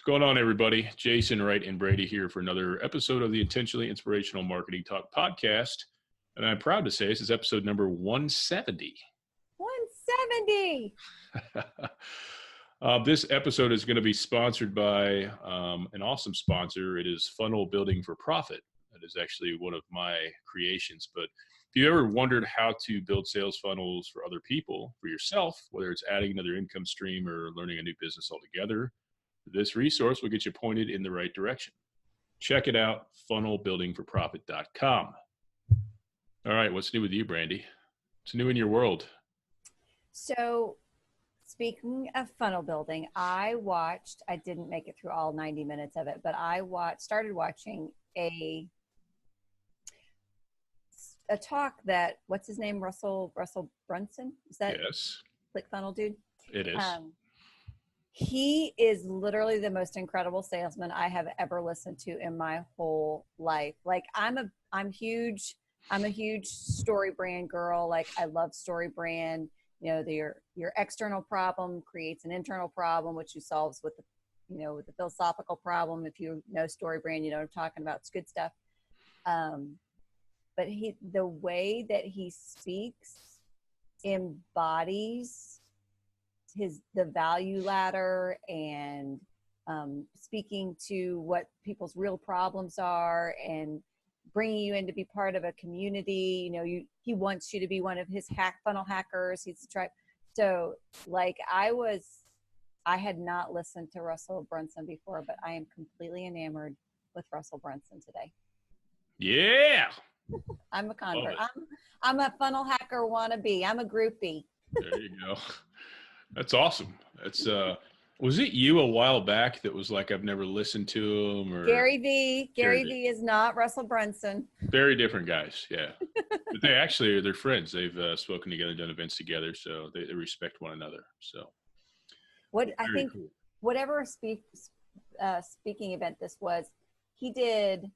going on, everybody? Jason, Wright, and Brady here for another episode of the Intentionally Inspirational Marketing Talk podcast. And I'm proud to say this is episode number 170. 170! This episode is going to be sponsored by an awesome sponsor. It is Funnel Building for Profit. That is actually one of my creations. But if you ever wondered how to build sales funnels for other people, for yourself, whether it's adding another income stream or learning a new business altogether, this resource will get you pointed in the right direction. Check it out, funnelbuildingforprofit.com. All right, what's new with you, Brandy? What's new in your world? So, speaking of funnel building, I didn't make it through all 90 minutes of it, but I started watching a talk that, what's his name? Russell Brunson? Is that yes. ClickFunnels dude? It is. He is literally the most incredible salesman I have ever listened to in my whole life. Like I'm a huge story brand girl. Like I love story brand. You know, your external problem creates an internal problem, which you solves with the philosophical problem. If you know story brand, you know what I'm talking about. It's good stuff. But the way that he speaks embodies the value ladder and speaking to what people's real problems are and bringing you in to be part of a community. You know, he wants you to be one of his funnel hackers. So like I had not listened to Russell Brunson before, but I am completely enamored with Russell Brunson today. Yeah. I'm a convert. I'm a funnel hacker wannabe. I'm a groupie. There you go. That's awesome. That's was it you a while back that was like, I've never listened to him? Or Gary V is not Russell Brunson. Very different guys, yeah. But they're friends. They've spoken together, done events together, so they respect one another. So cool. Whatever speaking event this was, he did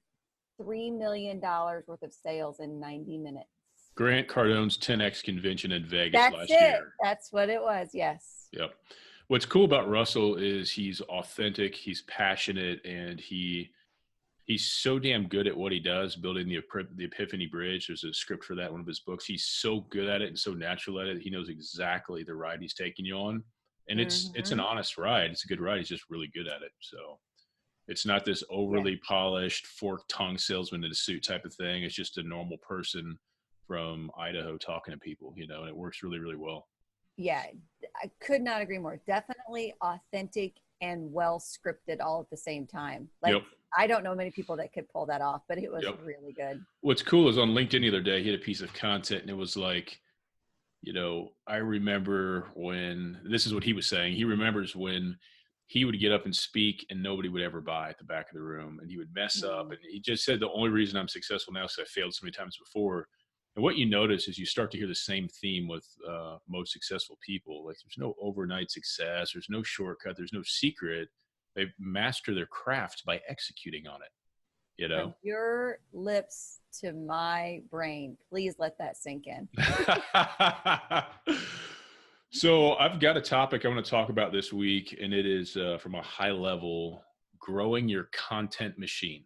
$3 million worth of sales in 90 minutes. Grant Cardone's 10X convention in Vegas last year. That's what it was. Yes. Yep. What's cool about Russell is he's authentic, he's passionate, and he's so damn good at what he does, building the Epiphany Bridge. There's a script for that, one of his books. He's so good at it and so natural at it. He knows exactly the ride he's taking you on. And it's an honest ride. It's a good ride. He's just really good at it. So it's not this overly polished, forked tongue salesman in a suit type of thing. It's just a normal person from Idaho talking to people, and it works really, really well. Yeah, I could not agree more. Definitely authentic and well scripted all at the same time. Like, I don't know many people that could pull that off, but it was really good. What's cool is on LinkedIn the other day, he had a piece of content and it was like, I remember when, this is what he was saying. He remembers when he would get up and speak and nobody would ever buy at the back of the room and he would mess up. And he just said, the only reason I'm successful now is I failed so many times before. And what you notice is you start to hear the same theme with most successful people. Like there's no overnight success. There's no shortcut. There's no secret. They master their craft by executing on it. From your lips to my brain. Please let that sink in. So I've got a topic I want to talk about this week, and it is from a high level, growing your content machine.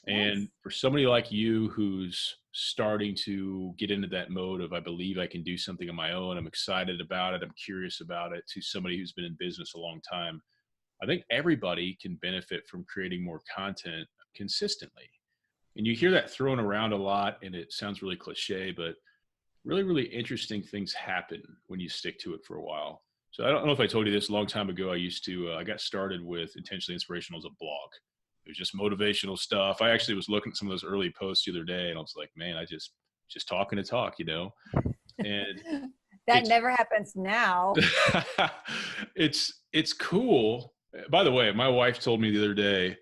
And for somebody like you who's starting to get into that mode of, I believe I can do something on my own, I'm excited about it, I'm curious about it, to somebody who's been in business a long time, I think everybody can benefit from creating more content consistently. And you hear that thrown around a lot, and it sounds really cliche, but really, really interesting things happen when you stick to it for a while. So I don't know if I told you this a long time ago. I got started with Intentionally Inspirational as a blog. It was just motivational stuff. I actually was looking at some of those early posts the other day and I was like, man, I just talking to talk, and that never happens now. It's cool. By the way, my wife told me the other day,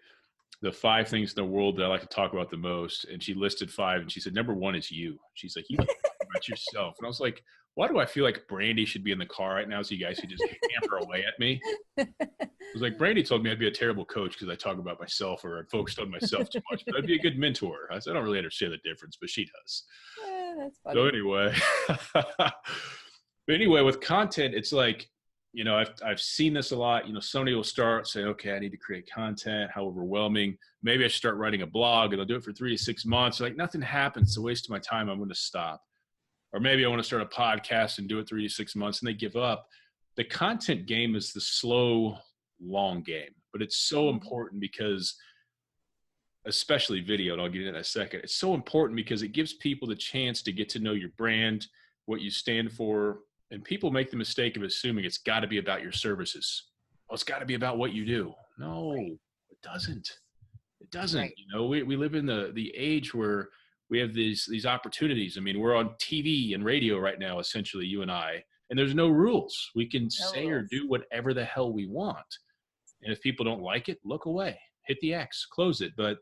the 5 things in the world that I like to talk about the most. And she listed 5 and she said, number 1 is you. She's like, you like to talk about yourself. And I was like, why do I feel like Brandy should be in the car right now so you guys could just hammer away at me? I was like, Brandy told me I'd be a terrible coach because I talk about myself or I focused on myself too much, but I'd be a good mentor. I said, I don't really understand the difference, but she does. That's funny. So anyway, with content, it's like, I've seen this a lot. Somebody will start saying, okay, I need to create content. How overwhelming. Maybe I should start writing a blog, and I'll do it for 3 to 6 months. Like, nothing happens. It's a waste of my time. I'm going to stop. Or maybe I want to start a podcast and do it 3 to 6 months, and they give up. The content game is the slow, long game, but it's so important because, especially video, and I'll get into that in a second. It's so important because it gives people the chance to get to know your brand, what you stand for. And people make the mistake of assuming it's got to be about your services. Oh, it's got to be about what you do. No, it doesn't. It doesn't. Right. We live in the age where we have these opportunities. I mean, we're on TV and radio right now, essentially, you and I, and there's no rules. We can No say or rules. do whatever the hell we want. And if people don't like it, look away, hit the X, close it. But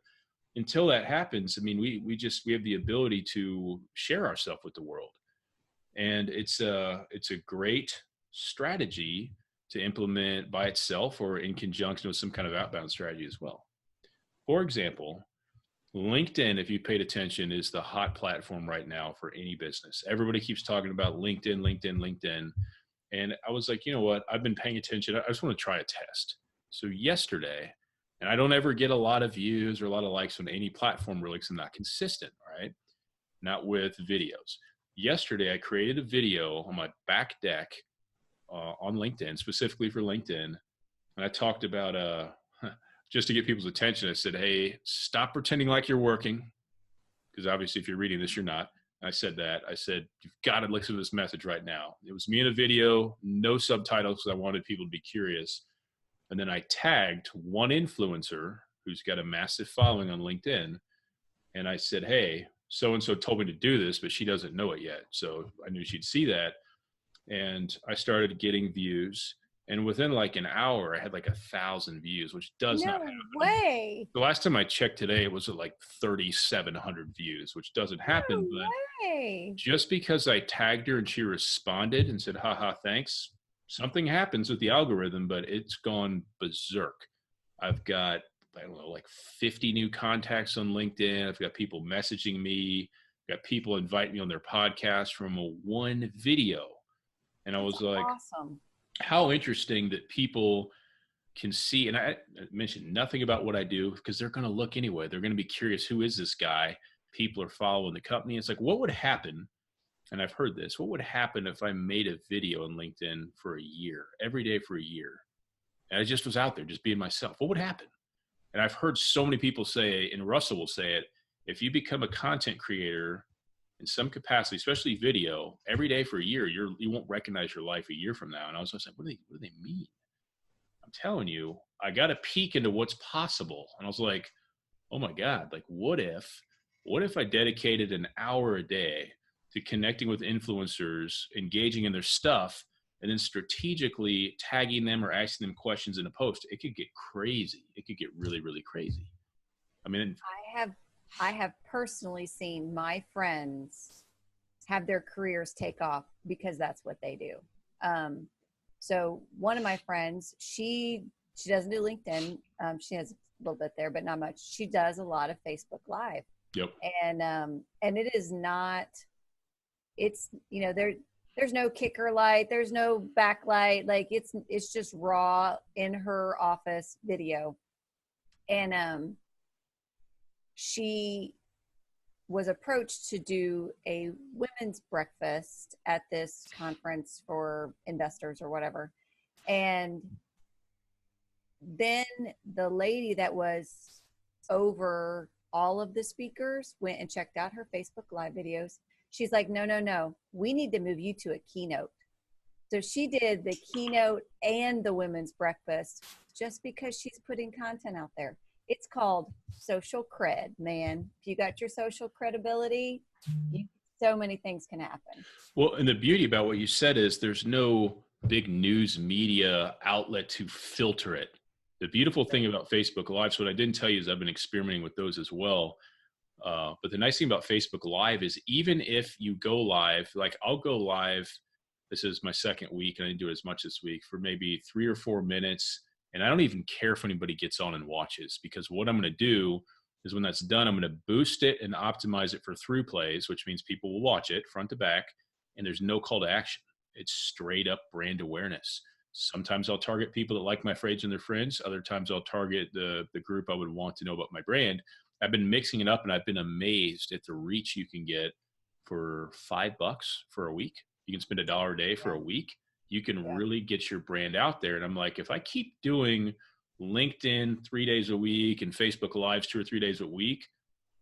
until that happens, I mean, we have the ability to share ourselves with the world. And it's a great strategy to implement by itself or in conjunction with some kind of outbound strategy as well. For example, LinkedIn, if you paid attention, is the hot platform right now for any business. Everybody keeps talking about LinkedIn. And I was like, you know what? I've been paying attention. I just want to try a test. So yesterday, and I don't ever get a lot of views or a lot of likes on any platform really because I'm not consistent, right? Not with videos. Yesterday, I created a video on my back deck on LinkedIn, specifically for LinkedIn. And I talked about, just to get people's attention, I said, hey, stop pretending like you're working. Because obviously, if you're reading this, you're not. I said that. I said, you've got to listen to this message right now. It was me in a video, no subtitles, because I wanted people to be curious. And then I tagged one influencer who's got a massive following on LinkedIn. And I said, hey, so-and-so told me to do this, but she doesn't know it yet. So I knew she'd see that. And I started getting views. And within like an hour, I had like 1,000 views, which does not happen. No way. The last time I checked today, it was at like 3,700 views, which doesn't happen. No But way. just because I tagged her and she responded and said, haha, thanks, something happens with the algorithm, but it's gone berserk. I've got, I don't know, like 50 new contacts on LinkedIn. I've got people messaging me. I've got people invite me on their podcast from a one video. And I was like, awesome. How interesting that people can see. And I mentioned nothing about what I do because they're going to look anyway. They're going to be curious. Who is this guy? People are following the company. It's like, what would happen? And I've heard this. What would happen if I made a video on LinkedIn for a year, every day for a year? And I just was out there, just being myself. What would happen? And I've heard so many people say, and Russell will say it, if you become a content creator in some capacity, especially video, every day for a year, you won't recognize your life a year from now. And I was just like, what do they mean? I'm telling you, I got a peek into what's possible. And I was like, oh my God, like what if I dedicated an hour a day to connecting with influencers, engaging in their stuff, and then strategically tagging them or asking them questions in a post? It could get crazy. It could get really, really crazy. I mean, I have personally seen my friends have their careers take off because that's what they do. So one of my friends, she doesn't do LinkedIn. She has a little bit there, but not much. She does a lot of Facebook Live. Yep. And it is not, it's, there's no kicker light, there's no backlight. Like it's just raw in her office video. And she was approached to do a women's breakfast at this conference for investors or whatever. And then the lady that was over all of the speakers went and checked out her Facebook Live videos. She's like, no, we need to move you to a keynote. So she did the keynote and the women's breakfast just because she's putting content out there. It's called social cred, man. If you got your social credibility, so many things can happen. Well, and the beauty about what you said is there's no big news media outlet to filter it. The beautiful thing about Facebook Live, so what I didn't tell you is I've been experimenting with those as well. But the nice thing about Facebook Live is even if you go live, like I'll go live, this is my second week and I didn't do it as much this week, for maybe 3 or 4 minutes. And I don't even care if anybody gets on and watches, because what I'm going to do is when that's done, I'm going to boost it and optimize it for through plays, which means people will watch it front to back and there's no call to action. It's straight up brand awareness. Sometimes I'll target people that like my phrase and their friends. Other times I'll target the group I would want to know about my brand. I've been mixing it up, and I've been amazed at the reach you can get for $5 for a week. You can spend $1 a day for a week. You can really get your brand out there. And I'm like, if I keep doing LinkedIn 3 days a week and Facebook Lives 2 or 3 days a week,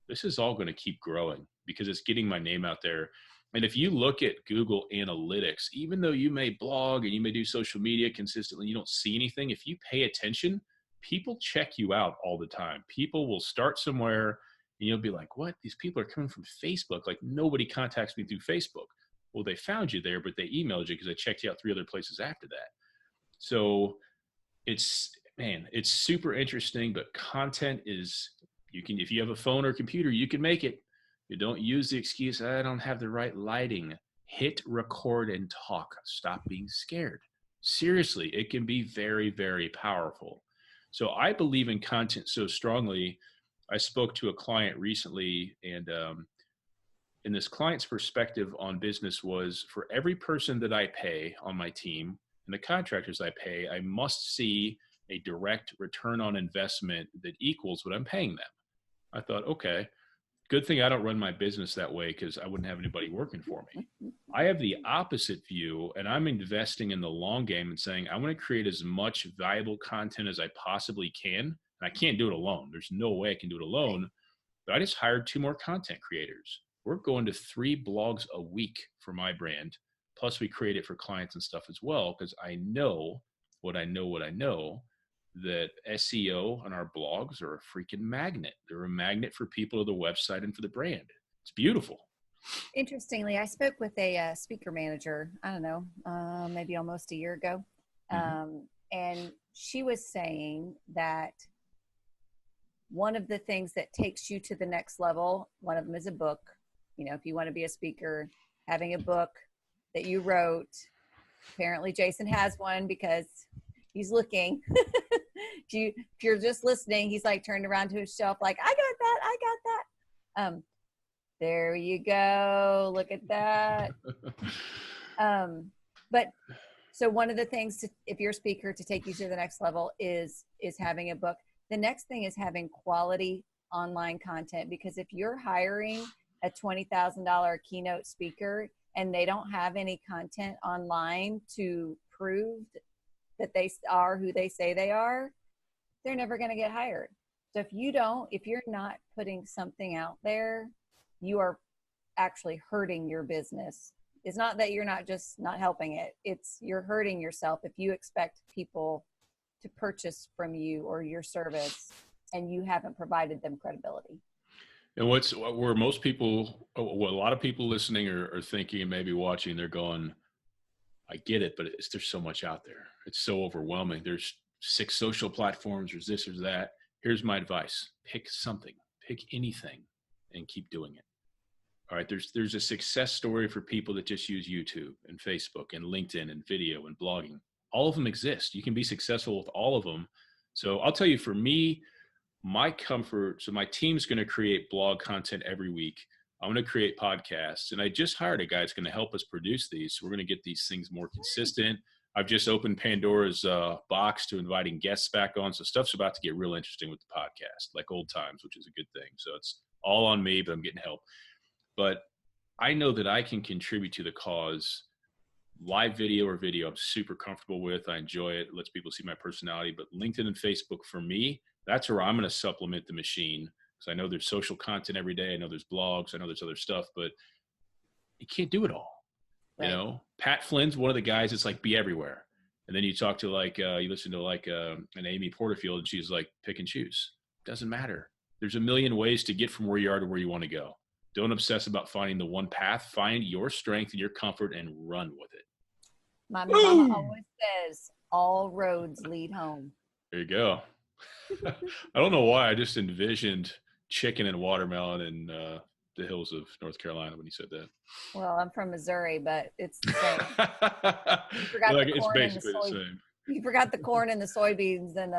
this is all going to keep growing because it's getting my name out there. And if you look at Google Analytics, even though you may blog and you may do social media consistently, you don't see anything. If you pay attention, people check you out all the time. People will start somewhere and you'll be like, what? These people are coming from Facebook. Like, nobody contacts me through Facebook. Well, they found you there, but they emailed you because they checked you out 3 other places after that. So it's super interesting, but content is, if you have a phone or computer, you can make it. You don't use the excuse, I don't have the right lighting. Hit record and talk. Stop being scared. Seriously, it can be very, very powerful. So I believe in content so strongly. I spoke to a client recently, and in this client's perspective on business was, for every person that I pay on my team and the contractors I pay, I must see a direct return on investment that equals what I'm paying them. I thought, okay, good thing I don't run my business that way, because I wouldn't have anybody working for me. I have the opposite view, and I'm investing in the long game and saying, I want to create as much valuable content as I possibly can. And I can't do it alone. There's no way I can do it alone. But I just hired 2 more content creators. We're going to 3 blogs a week for my brand. Plus we create it for clients and stuff as well, because I know that SEO on our blogs are a freaking magnet. They're a magnet for people to the website and for the brand. It's beautiful. Interestingly, I spoke with a speaker manager, I don't know, maybe almost a year ago. And she was saying that one of the things that takes you to the next level, one of them is a book. You know, if you want to be a speaker, having a book that you wrote. Apparently Jason has one because he's looking. If you're just listening, he's like turned around to his shelf like, I got that. There you go. Look at that. But so one of the things if you're a speaker, to take you to the next level is having a book. The next thing is having quality online content, because if you're hiring a $20,000 keynote speaker and they don't have any content online to prove that they are who they say they are, they're never going to get hired. So if you're not putting something out there, you are actually hurting your business. It's not that you're not just not helping it. It's you're hurting yourself if you expect people to purchase from you or your service and you haven't provided them credibility. And where most people, what a lot of people listening are thinking and maybe watching, they're going, I get it, but there's so much out there. It's so overwhelming. There's 6 social platforms, there's this or that. Here's my advice. Pick something, pick anything, and keep doing it. All right. There's a success story for people that just use YouTube and Facebook and LinkedIn and video and blogging. All of them exist. You can be successful with all of them. So I'll tell you, for me, my comfort, so my team's going to create blog content every week. I'm going to create podcasts, and I just hired a guy that's going to help us produce these. So we're going to get these things more consistent. I've just opened Pandora's box to inviting guests back on. So stuff's about to get real interesting with the podcast, like old times, which is a good thing. So it's all on me, but I'm getting help. But I know that I can contribute to the cause. Live video or video, I'm super comfortable with. I enjoy it. It lets people see my personality. But LinkedIn and Facebook, for me, that's where I'm going to supplement the machine. Because I know there's social content every day. I know there's blogs. I know there's other stuff, but you can't do it all. Right. You know, Pat Flynn's one of the guys that's like, be everywhere. And then you talk to you listen to an Amy Porterfield, and she's like, pick and choose. Doesn't matter. There's a million ways to get from where you are to where you want to go. Don't obsess about finding the one path. Find your strength and your comfort and run with it. My mama always says, all roads lead home. There you go. I don't know why. I just envisioned chicken and watermelon in the hills of North Carolina when you said that. Well, I'm from Missouri, but it's the same. You forgot the corn, it's basically the same. You forgot the corn and the soybeans and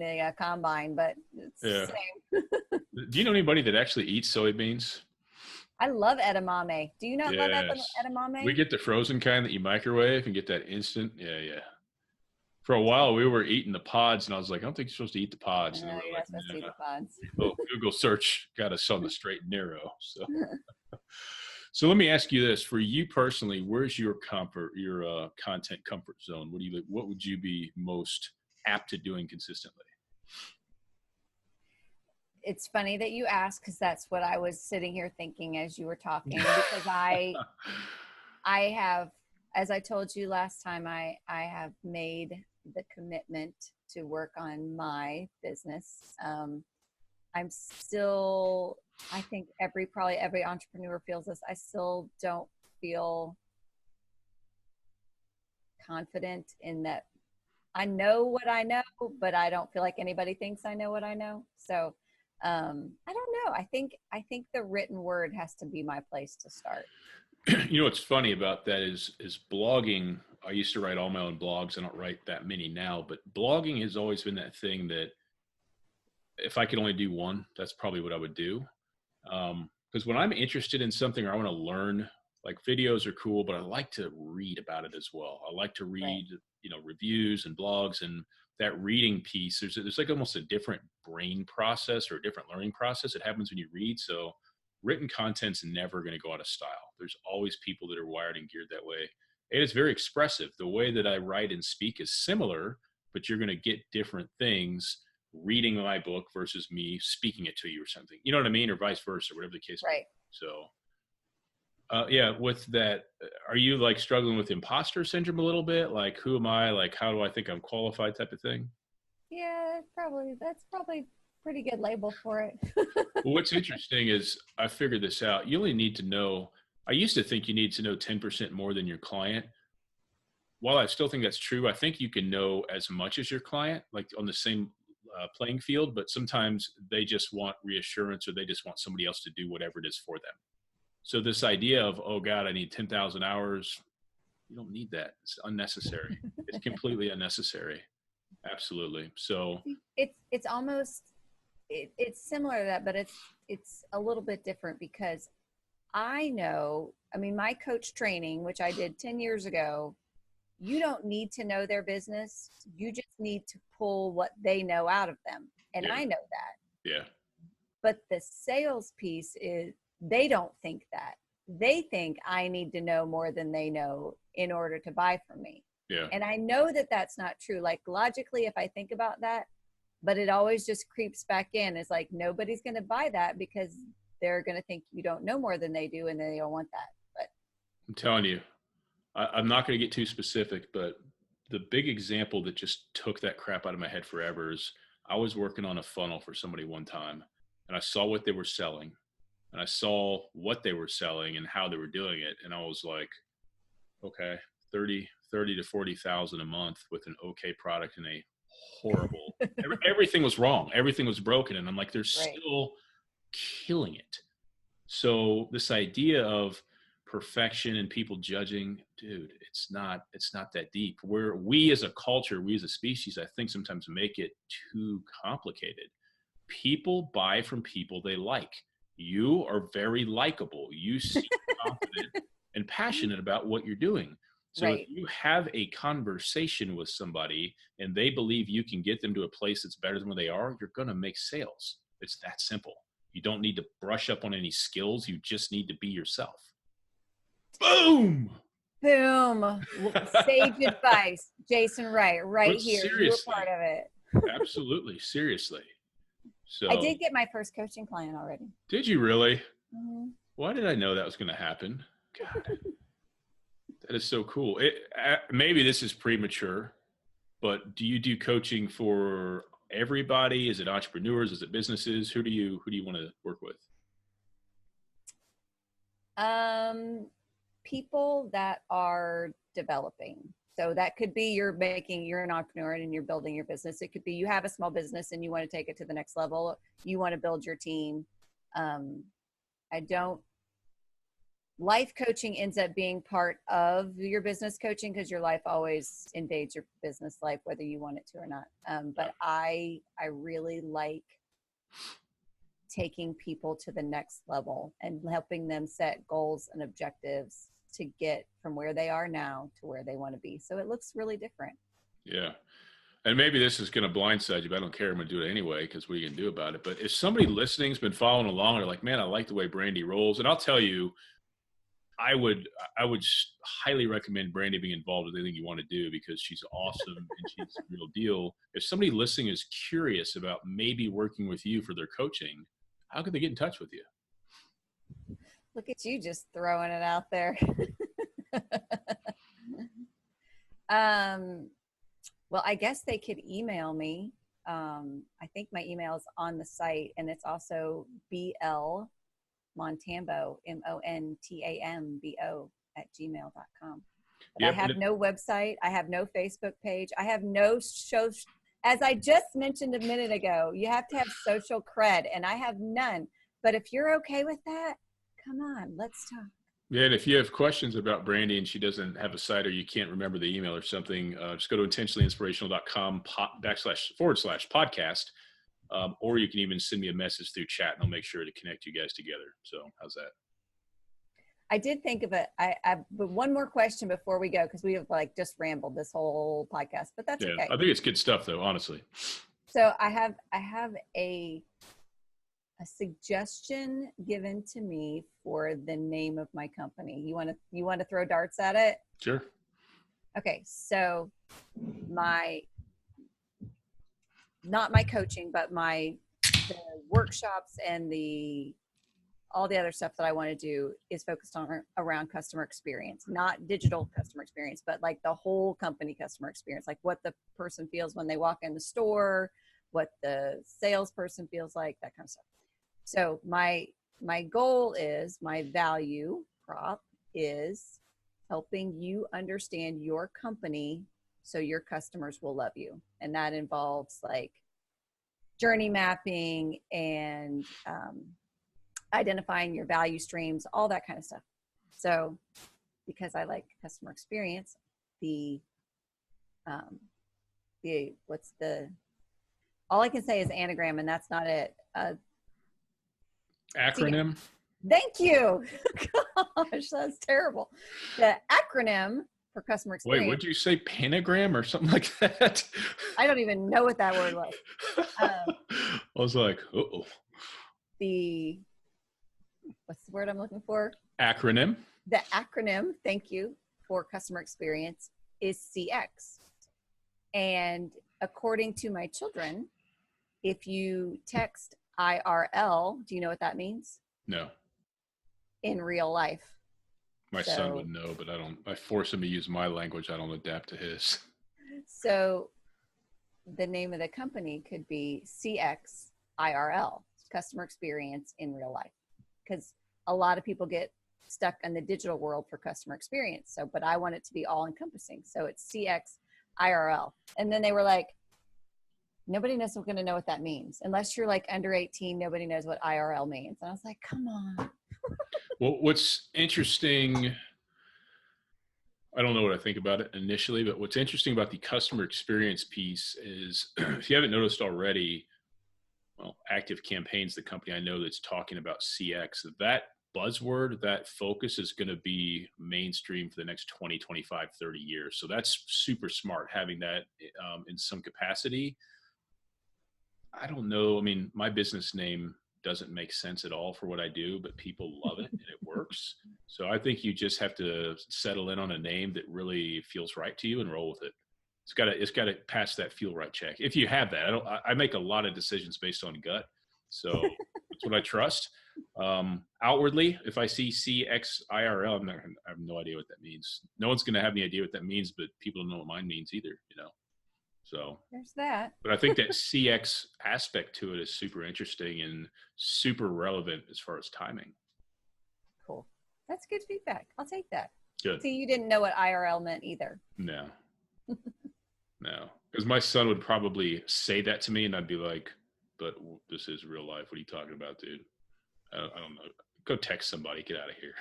the combine, but it's the same. Do you know anybody that actually eats soybeans? I love edamame. Do you not love edamame? We get the frozen kind that you microwave and get that instant. Yeah. For a while, we were eating the pods, and I was like, I don't think you're supposed to eat the pods. No, And they were you're like, not supposed to eat nah. the pods. Well, Google search got us on the straight and narrow. So let me ask you this: for you personally, where's your comfort, your content comfort zone? What would you be most apt at doing consistently? It's funny that you asked, because that's what I was sitting here thinking as you were talking, because I have, as I told you last time, I have made the commitment to work on my business. I'm still, I think probably every entrepreneur feels this. I still don't feel confident in that. I know what I know, but I don't feel like anybody thinks I know what I know. So I don't know. I think the written word has to be my place to start. You know what's funny about that is blogging. I used to write all my own blogs. I don't write that many now, but blogging has always been that thing that if I could only do one, that's probably what I would do. Because when I'm interested in something or I want to learn, like videos are cool, but I like to read about it as well. I like to read, reviews and blogs, and that reading piece. There's like almost a different brain process or a different learning process that happens when you read. So written content's never going to go out of style. There's always people that are wired and geared that way. And it's very expressive. The way that I write and speak is similar, but you're going to get different things reading my book versus me speaking it to you or something. You know what I mean? Or vice versa, whatever the case may be. So yeah, with that, are you like struggling with imposter syndrome a little bit? Like, who am I? Like, how do I think I'm qualified type of thing? Yeah, that's probably pretty good label for it. Well, what's interesting is I figured this out. You only need to know, I used to think you need to know 10% more than your client. While I still think that's true, I think you can know as much as your client, like on the same playing field, but sometimes they just want reassurance or they just want somebody else to do whatever it is for them. So this idea of, oh God, I need 10,000 hours, you don't need that. It's unnecessary. It's completely unnecessary. Absolutely. So it's almost, it's similar to that, but it's a little bit different because I know, I mean, my coach training, which I did 10 years ago, you don't need to know their business. You just need to pull what they know out of them. And yeah. I know that. Yeah. But the sales piece is, they don't think that. They think I need to know more than they know in order to buy from me. Yeah. And I know that that's not true. Like logically, if I think about that, but it always just creeps back in. It's like, nobody's going to buy that because they're going to think you don't know more than they do. And they don't want that. But I'm telling you, I'm not going to get too specific, but the big example that just took that crap out of my head forever is I was working on a funnel for somebody one time and I saw what they were selling and I saw what they were selling and how they were doing it. And I was like, okay, 30 to 40,000 a month with an okay product and a horrible, everything was wrong. Everything was broken. And I'm like, they're still killing it. So this idea of perfection and people judging, dude, it's not that deep. We as a culture, we as a species, I think sometimes make it too complicated. People buy from people they like. You are very likable. You seem confident and passionate about what you're doing. So if you have a conversation with somebody and they believe you can get them to a place that's better than where they are, you're going to make sales. It's that simple. You don't need to brush up on any skills. You just need to be yourself. Boom. Boom. Sage advice. Jason Wright, right But here. seriously, You were part of it. Absolutely. Seriously. So I did get my first coaching client already. Did you really? Mm-hmm. Why did I know that was going to happen? God, that is so cool. Maybe this is premature, but do you do coaching for everybody? Is it entrepreneurs? Is it businesses? Who do you want to work with? People that are developing. So that could be you're an entrepreneur and you're building your business. It could be you have a small business and you want to take it to the next level. You want to build your team. Life coaching ends up being part of your business coaching because your life always invades your business life, whether you want it to or not. But I really like taking people to the next level and helping them set goals and objectives to get from where they are now to where they want to be. So it looks really different. Yeah. And maybe this is going to blindside you, but I don't care. I'm going to do it anyway because what are you going to do about it? But if somebody listening's been following along, they're like, man, I like the way Brandy rolls. And I'll tell you, I would highly recommend Brandy being involved with anything you want to do because she's awesome and she's the real deal. If somebody listening is curious about maybe working with you for their coaching, how could they get in touch with you? Look at you just throwing it out there. Well, I guess they could email me. I think my email is on the site, and it's also BL Montambo, MONTAMBO @gmail.com. But Yep. I have no website. I have no Facebook page. I have no show. As I just mentioned a minute ago, you have to have social cred, and I have none. But if you're okay with that, come on, let's talk. Yeah, and if you have questions about Brandy and she doesn't have a site or you can't remember the email or something, just go to intentionallyinspirational.com /podcast. Or you can even send me a message through chat and I'll make sure to connect you guys together. So how's that? I did think of it. But one more question before we go, because we have like just rambled this whole podcast, but that's okay. I think it's good stuff though, honestly. So I have a suggestion given to me for the name of my company. You want to throw darts at it? Sure. Okay. So not my coaching, but the workshops and all the other stuff that I want to do is focused around customer experience, not digital customer experience, but like the whole company customer experience, like what the person feels when they walk in the store, what the salesperson feels like, that kind of stuff. So my goal is, my value prop is helping you understand your company so your customers will love you. And that involves like journey mapping and identifying your value streams, all that kind of stuff. So because I like customer experience, all I can say is anagram, and that's not it. Acronym? Thank you. Gosh, that's terrible. The acronym for customer experience. Wait, what did you say? Pentagram or something like that? I don't even know what that word was. I was like, uh-oh. What's the word I'm looking for? Acronym. The acronym, thank you, for customer experience is CX. And according to my children, if you text IRL, do you know what that means? No. In real life. My son would know, but I force him to use my language. I don't adapt to his. So the name of the company could be CX IRL, customer experience in real life. Because a lot of people get stuck in the digital world for customer experience. But I want it to be all encompassing. So it's CX IRL. And then they were like, nobody knows going to know what that means. Unless you're like under 18, nobody knows what IRL means. And I was like, come on. Well, what's interesting, I don't know what I think about it initially, but what's interesting about the customer experience piece is, if you haven't noticed already, well, ActiveCampaign's the company I know that's talking about CX. That buzzword, that focus is going to be mainstream for the next 20, 25, 30 years. So that's super smart, having that in some capacity. I don't know. I mean, my business name doesn't make sense at all for what I do, but people love it and it works. So I think you just have to settle in on a name that really feels right to you and roll with it. It's got to pass that feel right check. If you have that, I make a lot of decisions based on gut. So that's what I trust. Outwardly, if I see CXIRL, I have no idea what that means. No one's going to have any idea what that means, but people don't know what mine means either, So there's that. But I think that CX aspect to it is super interesting and super relevant as far as timing. Cool. That's good feedback. I'll take that. Good. See, you didn't know what IRL meant either. No. No. Because my son would probably say that to me and I'd be like, but this is real life. What are you talking about, dude? I don't know. Go text somebody. Get out of here.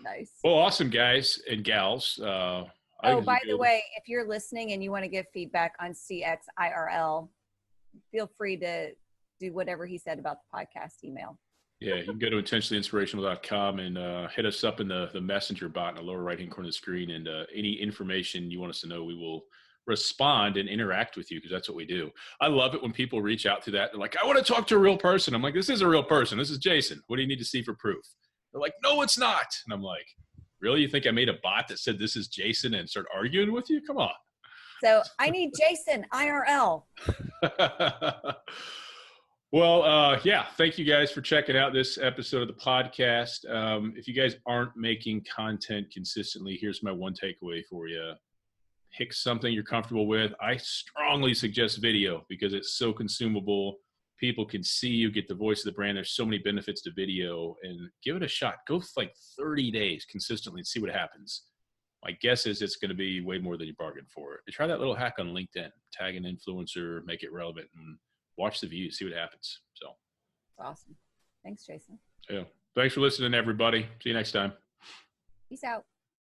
Nice. Well, awesome, guys and gals. By the way, if you're listening and you want to give feedback on CX IRL, feel free to do whatever he said about the podcast email. Yeah, you can go to intentionallyinspirational.com and hit us up in the messenger bot in the lower right-hand corner of the screen. And any information you want us to know, we will respond and interact with you, because that's what we do. I love it when people reach out to that. They're like, I want to talk to a real person. I'm like, this is a real person. This is Jason. What do you need to see for proof? They're like, no, it's not. And I'm like, really? You think I made a bot that said this is Jason and start arguing with you? Come on. So I need Jason IRL. Well, yeah, thank you guys for checking out this episode of the podcast. If you guys aren't making content consistently, here's my one takeaway for you. Pick something you're comfortable with. I strongly suggest video because it's so consumable. People can see you, get the voice of the brand. There's so many benefits to video, and give it a shot. Go for like 30 days consistently and see what happens. My guess is it's going to be way more than you bargained for. Try that little hack on LinkedIn. Tag an influencer, make it relevant, and watch the views, see what happens. So awesome. Thanks, Jason. Yeah. Thanks for listening, everybody. See you next time. Peace out.